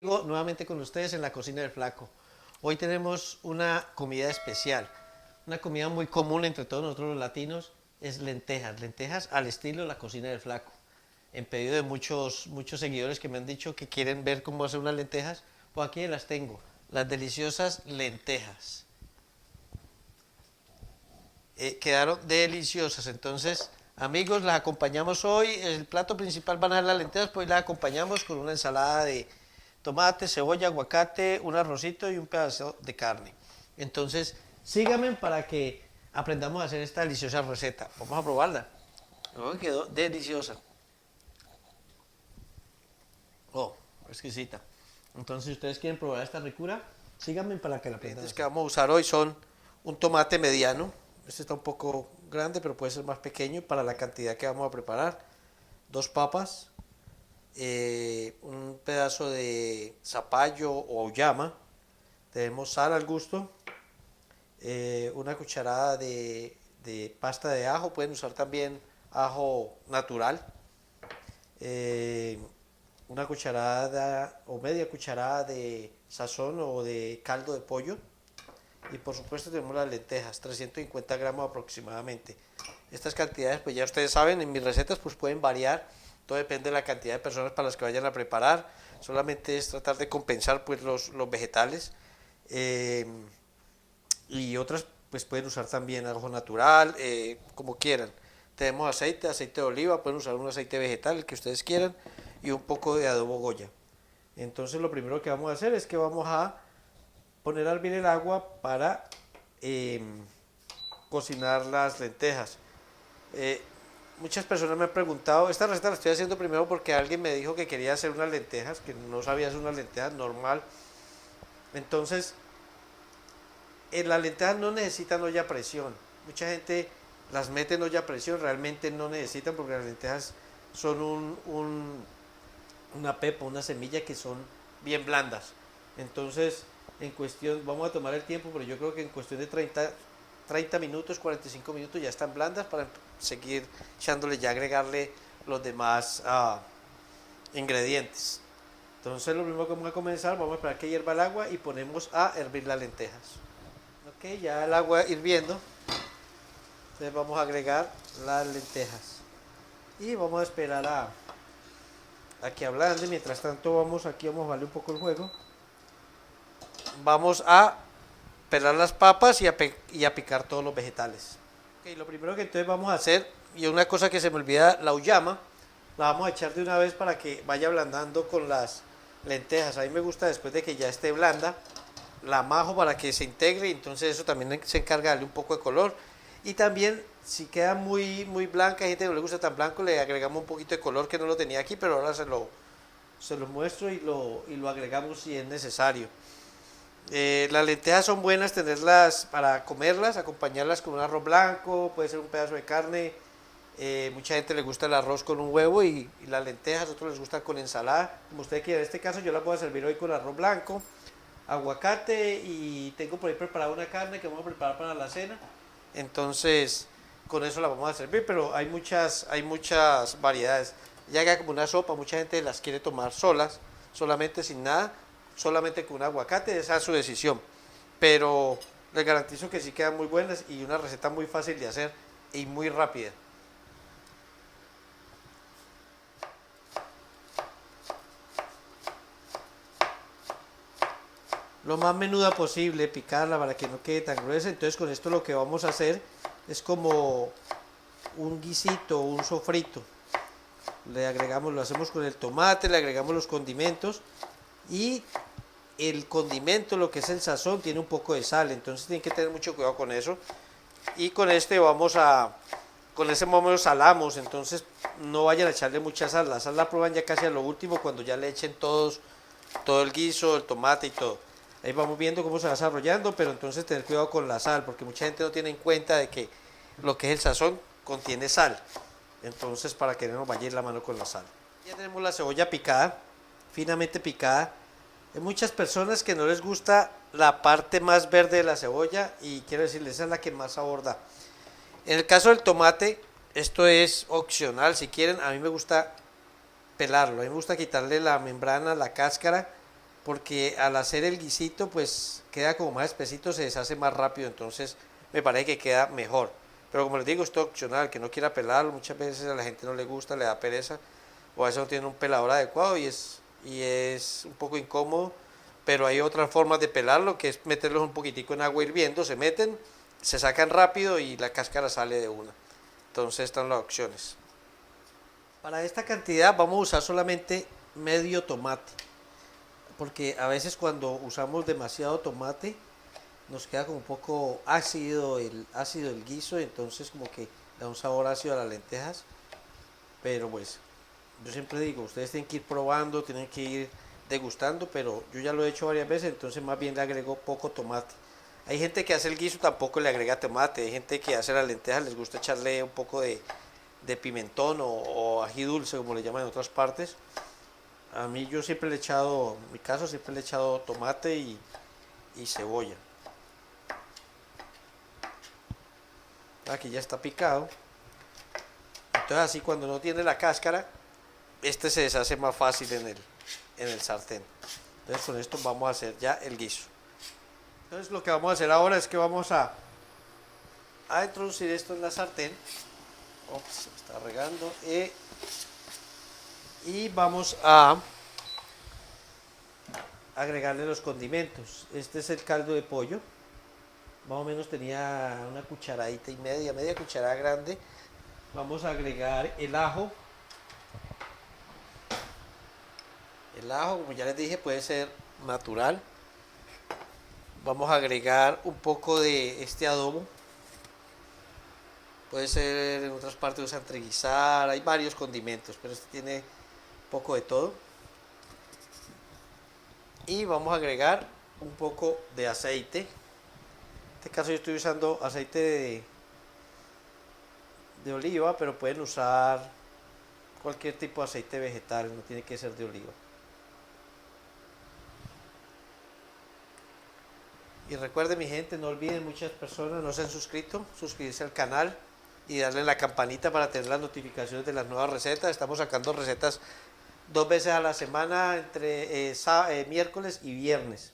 Nuevamente con ustedes en la cocina del Flaco. Hoy tenemos una comida especial, una comida muy común entre todos nosotros los latinos, es lentejas, lentejas al estilo la cocina del Flaco. En pedido de muchos seguidores que me han dicho que quieren ver cómo hacer unas lentejas, pues aquí las tengo, las deliciosas lentejas. Quedaron deliciosas, entonces amigos, las acompañamos hoy, el plato principal van a ser las lentejas, pues las acompañamos con una ensalada de tomate, cebolla, aguacate, un arrocito y un pedazo de carne. Entonces, síganme para que aprendamos a hacer esta deliciosa receta. Vamos a probarla. Oh, quedó deliciosa. Oh, exquisita. Entonces, si ustedes quieren probar esta ricura, síganme para que la aprendan. Los que vamos a usar hoy son un tomate mediano. Este está un poco grande, pero puede ser más pequeño para la cantidad que vamos a preparar. Dos papas, un pedazo de zapallo o auyama, tenemos sal al gusto, una cucharada de pasta de ajo, pueden usar también ajo natural, eh, una cucharada o media cucharada de sazón o de caldo de pollo y por supuesto tenemos las lentejas, 350 gramos aproximadamente. Estas cantidades pues ya ustedes saben, en mis recetas pues pueden variar, todo depende de la cantidad de personas para las que vayan a preparar, solamente es tratar de compensar pues los vegetales eh, y otras pues pueden usar también ajo natural, como quieran. Tenemos aceite, aceite de oliva, pueden usar un aceite vegetal, el que ustedes quieran, y un poco de adobo Goya. Entonces lo primero que vamos a hacer es que vamos a poner a hervir el agua para eh, cocinar las lentejas. Eh, Muchas personas me han preguntado, esta receta la estoy haciendo primero porque alguien me dijo que quería hacer unas lentejas, que no sabía hacer unas lentejas normal. Entonces, las lentejas no necesitan olla a presión. Mucha gente las mete en olla a presión, realmente no necesitan porque las lentejas son una pepa, una semilla que son bien blandas. Entonces, en cuestión, vamos a tomar el tiempo, pero yo creo que en cuestión de 30 minutos, 45 minutos ya están blandas para seguir echándole, ya agregarle los demás ingredientes. Entonces lo primero que vamos a comenzar, vamos a esperar que hierva el agua y ponemos a hervir las lentejas. Ok, ya el agua hirviendo, entonces vamos a agregar las lentejas y vamos a esperar a que ablande. Mientras tanto vamos a darle un poco el juego. Vamos a pelar las papas y a picar todos los vegetales. Okay, lo primero que entonces vamos a hacer, y una cosa que se me olvida, la uyama, la vamos a echar de una vez para que vaya ablandando con las lentejas. A mí me gusta después de que ya esté blanda, la majo para que se integre y entonces eso también se encarga de darle un poco de color. Y también si queda muy blanca, hay gente que no le gusta tan blanco, le agregamos un poquito de color que no lo tenía aquí, pero ahora se lo muestro y lo agregamos si es necesario. Las lentejas son buenas tenerlas para comerlas, acompañarlas con un arroz blanco, puede ser un pedazo de carne. Mucha gente le gusta el arroz con un huevo y las lentejas, otros les gustan con ensalada, como usted quiera. En este caso yo las voy a servir hoy con arroz blanco, aguacate y tengo por ahí preparada una carne que vamos a preparar para la cena. Entonces con eso la vamos a servir, pero hay muchas variedades. Ya que como una sopa, mucha gente las quiere tomar solas, solamente sin nada, solamente con un aguacate, esa es su decisión. Pero les garantizo que sí quedan muy buenas y una receta muy fácil de hacer y muy rápida. Lo más menuda posible, picarla para que no quede tan gruesa. Entonces con esto lo que vamos a hacer es como un guisito, un sofrito. Le agregamos, lo hacemos con el tomate, le agregamos los condimentos y el condimento, lo que es el sazón, tiene un poco de sal, entonces tienen que tener mucho cuidado con eso. Y con este con ese momento salamos, entonces no vayan a echarle mucha sal, la sal la prueban ya casi a lo último cuando ya le echen todo el guiso, el tomate y todo. Ahí vamos viendo cómo se va desarrollando, pero entonces tener cuidado con la sal, porque mucha gente no tiene en cuenta de que lo que es el sazón contiene sal. Entonces para que no nos vaya a ir la mano con la sal. Ya tenemos la cebolla picada, finamente picada. Hay muchas personas que no les gusta la parte más verde de la cebolla y quiero decirles, esa es la que más sabor da. En el caso del tomate, esto es opcional, si quieren, a mí me gusta pelarlo, a mí me gusta quitarle la membrana, la cáscara porque al hacer el guisito pues queda como más espesito, se deshace más rápido, entonces me parece que queda mejor. Pero como les digo, esto es opcional, que no quiera pelarlo, muchas veces a la gente no le gusta, le da pereza, o a veces no tiene un pelador adecuado y es un poco incómodo, pero hay otras formas de pelarlo, que es meterlos un poquitico en agua hirviendo, se meten, se sacan rápido y la cáscara sale de una. Entonces están las opciones. Para esta cantidad vamos a usar solamente medio tomate, porque a veces cuando usamos demasiado tomate nos queda como un poco ácido el guiso, entonces como que da un sabor ácido a las lentejas, pero pues yo siempre digo, ustedes tienen que ir probando, tienen que ir degustando, pero yo ya lo he hecho varias veces, entonces más bien le agrego poco tomate. Hay gente que hace el guiso tampoco le agrega tomate, hay gente que hace las lentejas, les gusta echarle un poco de pimentón o ají dulce, como le llaman en otras partes. A mí yo siempre le he echado, en mi caso siempre le he echado tomate y cebolla. Aquí ya está picado. Entonces así cuando no tiene la cáscara, este se deshace más fácil en el sartén. Entonces con esto vamos a hacer ya el guiso. Entonces lo que vamos a hacer ahora es que vamos a introducir esto en la sartén. Ops, se me está regando. Y vamos a agregarle los condimentos. Este es el caldo de pollo. Más o menos tenía una cucharadita y media cucharada grande. Vamos a agregar el ajo. El ajo, como ya les dije, puede ser natural. Vamos a agregar un poco de este adobo. Puede ser, en otras partes usan treguizar, hay varios condimentos, pero este tiene un poco de todo. Y vamos a agregar un poco de aceite. En este caso yo estoy usando aceite de oliva, pero pueden usar cualquier tipo de aceite vegetal, no tiene que ser de oliva. Y recuerden mi gente, no olviden, muchas personas no se han suscrito, suscribirse al canal y darle la campanita para tener las notificaciones de las nuevas recetas. Estamos sacando recetas 2 veces a la semana, entre miércoles y viernes.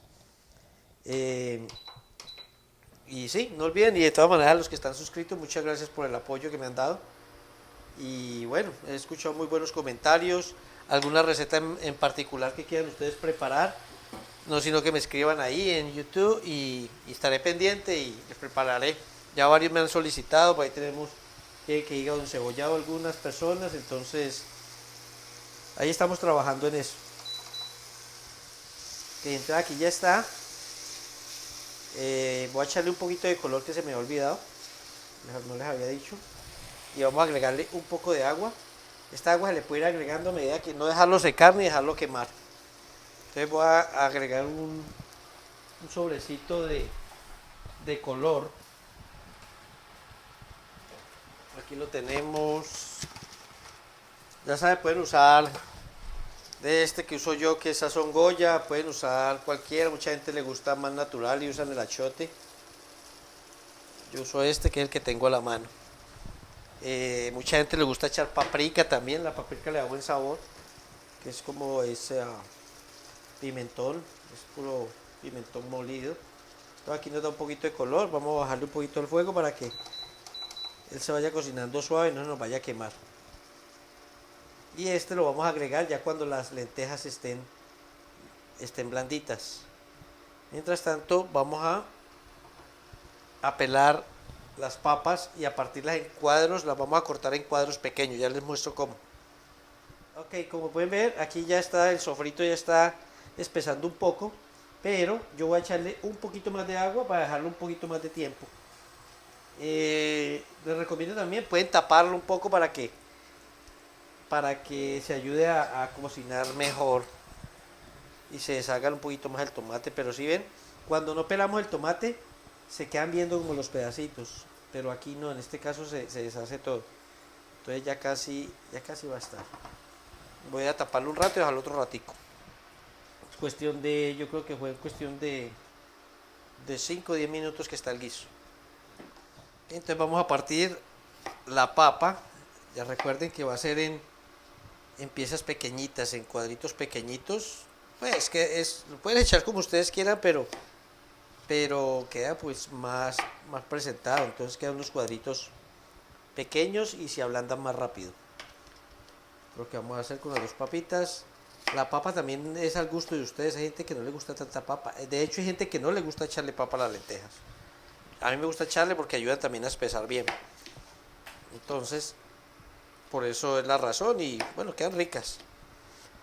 Y sí, no olviden, y de todas maneras los que están suscritos, muchas gracias por el apoyo que me han dado. Y bueno, he escuchado muy buenos comentarios, alguna receta en particular que quieran ustedes preparar, no sino que me escriban ahí en YouTube y estaré pendiente y les prepararé. Ya varios me han solicitado, por ahí tenemos que hígado encebollado algunas personas, entonces ahí estamos trabajando en eso. Que entonces aquí ya está. Voy a echarle un poquito de color que se me había olvidado, no les había dicho, y vamos a agregarle un poco de agua. Esta agua se le puede ir agregando a medida que no dejarlo secar ni dejarlo quemar. Entonces voy a agregar un sobrecito de color. Aquí lo tenemos. Ya saben, pueden usar de este que uso yo, que es sazón Goya, pueden usar cualquiera, mucha gente le gusta más natural y usan el achote. Yo uso este que es el que tengo a la mano. Mucha gente le gusta echar paprika también, la paprika le da buen sabor, que es como ese pimentón, es puro pimentón molido. Entonces aquí nos da un poquito de color, vamos a bajarle un poquito el fuego para que él se vaya cocinando suave y no nos vaya a quemar. Y este lo vamos a agregar ya cuando las lentejas estén blanditas. Mientras tanto vamos a pelar las papas y a partirlas en cuadros, las vamos a cortar en cuadros pequeños, ya les muestro cómo. Ok, como pueden ver, aquí ya está el sofrito, ya está espesando un poco, pero yo voy a echarle un poquito más de agua para dejarlo un poquito más de tiempo. Les recomiendo también, pueden taparlo un poco para que se ayude a cocinar mejor y se deshaga un poquito más el tomate. Pero si ven, cuando no pelamos el tomate se quedan viendo como los pedacitos, pero aquí no, en este caso se deshace todo. Entonces ya casi va a estar. Voy a taparlo un rato y dejarlo otro ratico. Es cuestión de, yo creo que fue cuestión de 5 o 10 minutos que está el guiso. Entonces vamos a partir la papa. Ya recuerden que va a ser en piezas pequeñitas, en cuadritos pequeñitos, Pues que es, lo pueden echar como ustedes quieran, pero queda pues más presentado. Entonces quedan unos cuadritos pequeños y se ablandan más rápido. Lo que vamos a hacer con las dos papitas. La papa también es al gusto de ustedes. Hay gente que no le gusta tanta papa. De hecho, hay gente que no le gusta echarle papa a las lentejas. A mí me gusta echarle porque ayuda también a espesar bien. Entonces, por eso es la razón y bueno, quedan ricas.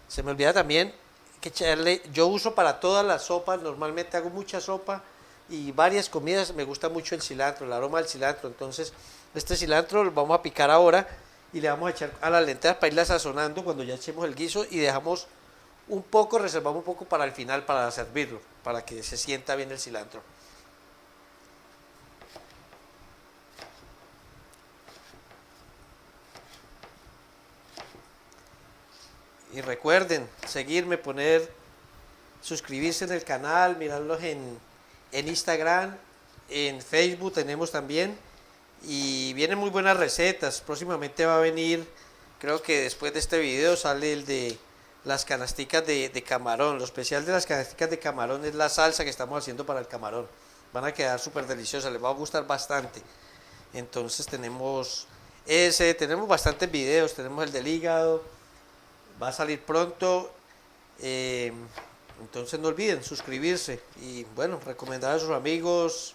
Se me olvida también que echarle, yo uso para todas las sopas, normalmente hago mucha sopa y varias comidas, me gusta mucho el cilantro, el aroma del cilantro. Entonces, este cilantro lo vamos a picar ahora y le vamos a echar a las lentejas para irlas sazonando cuando ya echemos el guiso y dejamos un poco, reservamos un poco para el final para servirlo, para que se sienta bien el cilantro. Y recuerden seguirme, suscribirse en el canal, mirarlos en Instagram, en Facebook tenemos también. Y vienen muy buenas recetas. Próximamente va a venir, creo que después de este video sale el de las canasticas de camarón. Lo especial de las canasticas de camarón es la salsa que estamos haciendo para el camarón. Van a quedar súper deliciosas, les va a gustar bastante. Entonces tenemos bastantes videos, tenemos el del hígado, va a salir pronto. eh, entonces no olviden suscribirse y bueno, recomendar a sus amigos,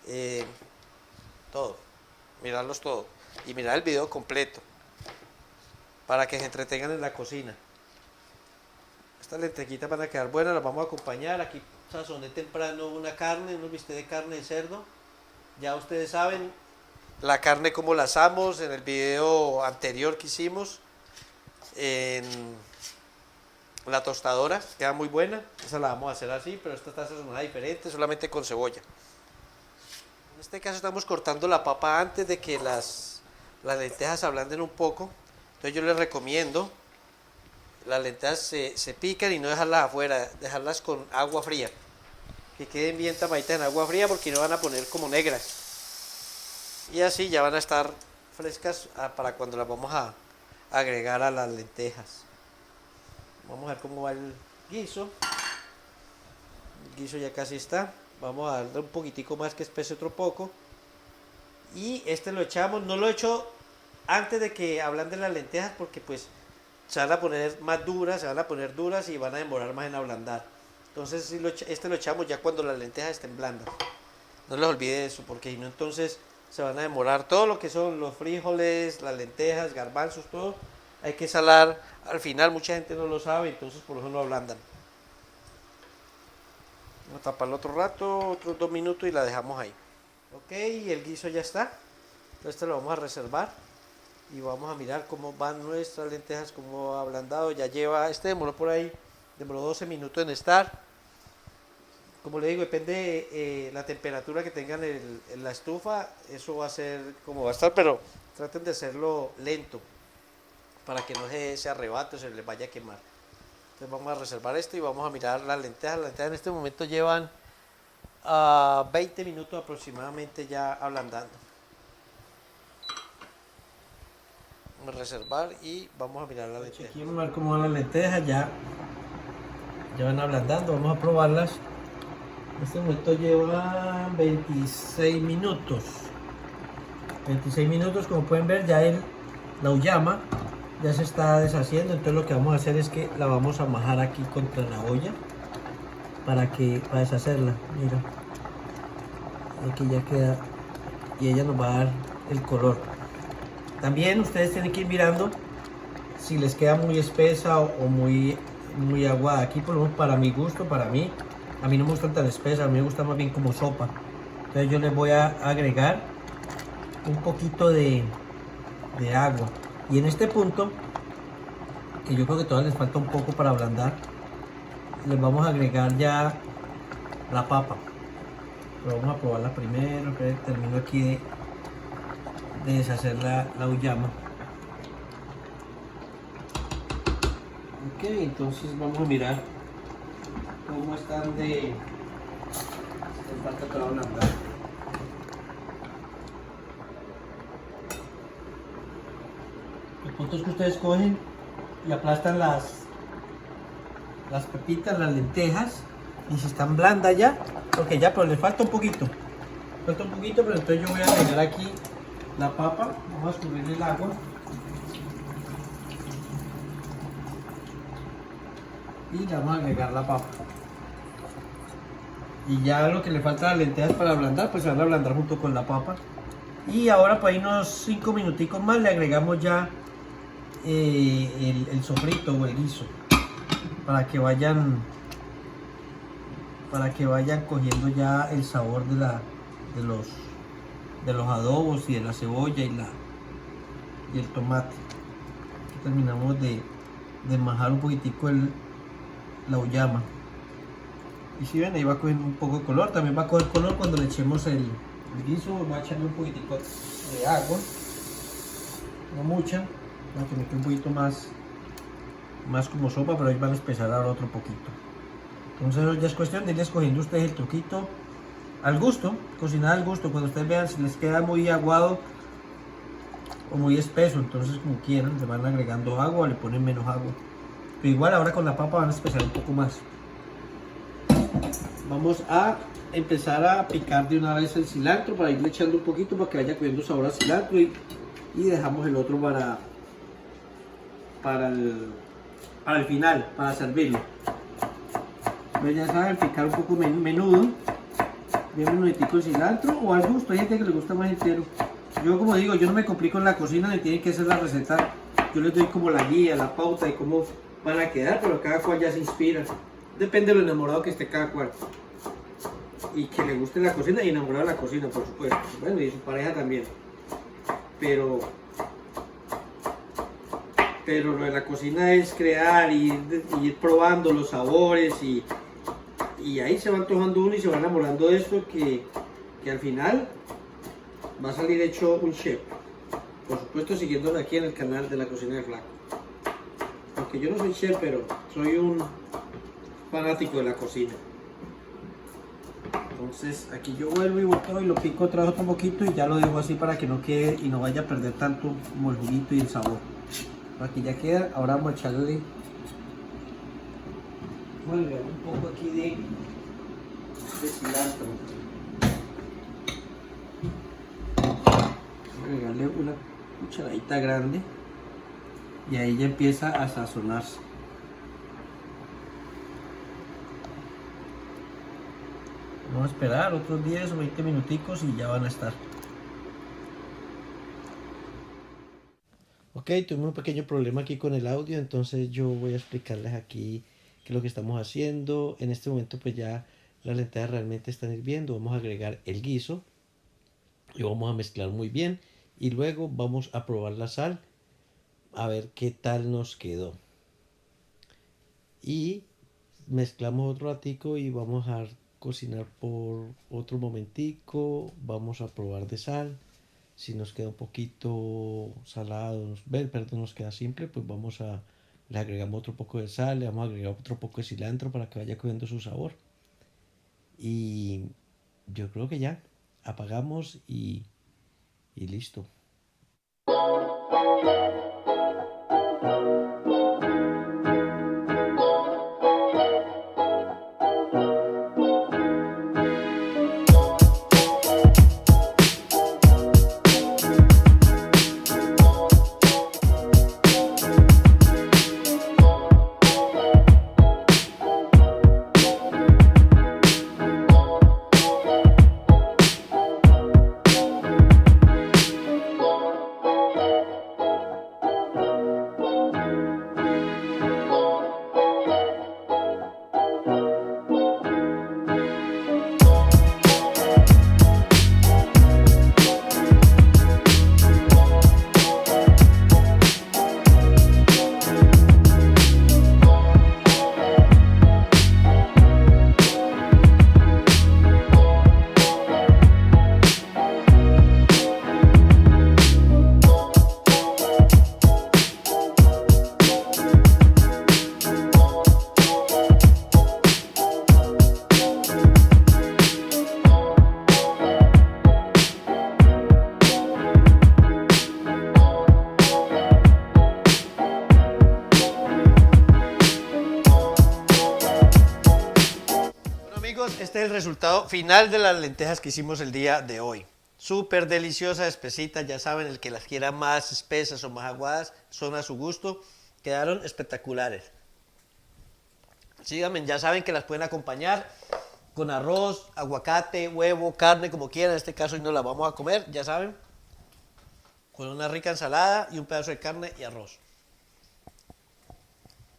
eh, todo, mirarlos todo y mirar el video completo para que se entretengan en la cocina. Estas lentejitas van a quedar buenas, las vamos a acompañar. Aquí sazoné temprano una carne, unos bistecs de carne de cerdo. Ya ustedes saben la carne como la asamos en el video anterior que hicimos en la tostadora, queda muy buena. Esa la vamos a hacer así, pero esta está sazonada diferente, solamente con cebolla. En este caso estamos cortando la papa antes de que las lentejas se ablanden un poco. Entonces yo les recomiendo, las lentejas se pican y no dejarlas afuera, dejarlas con agua fría. Que queden bien tamaditas en agua fría porque no van a poner como negras. Y así ya van a estar frescas para cuando las vamos a agregar a las lentejas. Vamos a ver cómo va el guiso. El guiso ya casi está. Vamos a darle un poquitico más que espese otro poco. Y este lo echamos, no lo he hecho antes de que ablanden las lentejas porque pues se van a poner más duras, se van a poner duras y van a demorar más en ablandar. Entonces este lo echamos ya cuando las lentejas estén blandas. No les olvide eso porque si no entonces se van a demorar. Todo lo que son los frijoles, las lentejas, garbanzos, todo hay que salar al final. Mucha gente no lo sabe, entonces por eso no ablandan. Vamos a taparlo otro rato, otros 2 minutos y la dejamos ahí. Ok, el guiso ya está. Este lo vamos a reservar y vamos a mirar cómo van nuestras lentejas, cómo ha ablandado. Ya lleva, demoró por ahí, demoró 12 minutos en estar. Como le digo, depende la temperatura que tengan en la estufa, eso va a ser como va a estar, pero traten de hacerlo lento para que no se arrebate o se les vaya a quemar. Entonces vamos a reservar esto y vamos a mirar las lentejas. Las lentejas en este momento llevan 20 minutos aproximadamente ya ablandando. Vamos a reservar y vamos a mirar las lentejas. Aquí vamos a ver cómo van las lentejas, ya van ablandando, vamos a probarlas. En este momento lleva 26 minutos. 26 minutos, como pueden ver, ya la uyama ya se está deshaciendo. Entonces lo que vamos a hacer es que la vamos a majar aquí contra la olla para deshacerla. Mira, aquí ya queda y ella nos va a dar el color. También ustedes tienen que ir mirando si les queda muy espesa o muy aguada. Aquí por lo menos para mi gusto, a mí no me gustan tan espesas, a mí me gusta más bien como sopa. Entonces yo les voy a agregar un poquito de agua. Y en este punto, que yo creo que todavía les falta un poco para ablandar, les vamos a agregar ya la papa. Pero vamos a probarla primero, que termino aquí de deshacer la uyama. Ok, entonces vamos a mirar cómo están les falta todo ablandar. El punto es que ustedes cogen y aplastan las las pepitas, las lentejas, y si están blandas ya, porque ya, pero le falta un poquito. Falta un poquito, pero entonces yo voy a agregar aquí la papa. Vamos a escurrir el agua. Y le vamos a agregar la papa. Y ya lo que le falta a las lentejas para ablandar, pues se van a ablandar junto con la papa. Y ahora por ahí unos 5 minuticos más le agregamos ya el sofrito o el guiso. Para que vayan cogiendo ya el sabor de los adobos y de la cebolla y el tomate. Aquí terminamos de majar un poquitico la uyama. Y si ven, ahí va cogiendo un poco de color. También va a coger color cuando le echemos el guiso. Voy a echarle un poquitico de agua, no mucha, para que me quede un poquito más como sopa, pero ahí van a espesar ahora otro poquito. Entonces ya es cuestión de ir escogiendo ustedes el truquito al gusto, cocinar al gusto. Cuando ustedes vean si les queda muy aguado o muy espeso, entonces como quieran, le van agregando agua o le ponen menos agua. Pero igual ahora con la papa van a espesar un poco más. Vamos a empezar a picar de una vez el cilantro para irle echando un poquito para que vaya cogiendo sabor al cilantro, y dejamos el otro para el final, para servirlo. Pues ya saben, picar un poco menudo, bien menuditico el cilantro o al gusto. Hay gente que le gusta más entero. Yo, como digo, yo no me complico en la cocina, ni tienen que hacer la receta. Yo les doy como la guía, la pauta y cómo van a quedar, pero cada cual ya se inspira. Depende de lo enamorado que esté cada cual. Y que le guste la cocina y enamorado de la cocina, por supuesto. Bueno, y su pareja también. Pero lo de la cocina es crear y ir probando los sabores, y ahí se va antojando uno y se va enamorando de esto, que al final va a salir hecho un chef. Por supuesto, siguiéndome aquí en el canal de La Cocina del Flaco. Aunque yo no soy chef, pero soy un fanático de la cocina. Entonces aquí yo vuelvo y boto y lo pico otra vez otro poquito, y ya lo dejo así para que no quede y no vaya a perder tanto como el juguito y el sabor. Aquí ya queda. Ahora vamos a echarle un poco aquí de cilantro. Voy a agregarle una cucharadita grande y ahí ya empieza a sazonarse. Vamos a esperar otros 10 o 20 minuticos y ya van a estar. Ok, tuvimos un pequeño problema aquí con el audio, entonces yo voy a explicarles aquí qué es lo que estamos haciendo. En este momento pues ya las lentejas realmente están hirviendo. Vamos a agregar el guiso y vamos a mezclar muy bien, y luego vamos a probar la sal a ver qué tal nos quedó. Y mezclamos otro ratico y vamos a cocinar por otro momentico. Vamos a probar de sal. Si nos queda un poquito salado, perdón, nos queda simple, pues le agregamos otro poco de sal, le vamos a agregar otro poco de cilantro para que vaya cogiendo su sabor. Y yo creo que ya apagamos y listo. amigos, este es el resultado final de las lentejas que hicimos el día de hoy. Súper deliciosas, espesitas, ya saben, el que las quiera más espesas o más aguadas, son a su gusto. Quedaron espectaculares. Síganme, ya saben que las pueden acompañar con arroz, aguacate, huevo, carne, como quieran. En este caso hoy no las vamos a comer, ya saben. Con una rica ensalada y un pedazo de carne y arroz.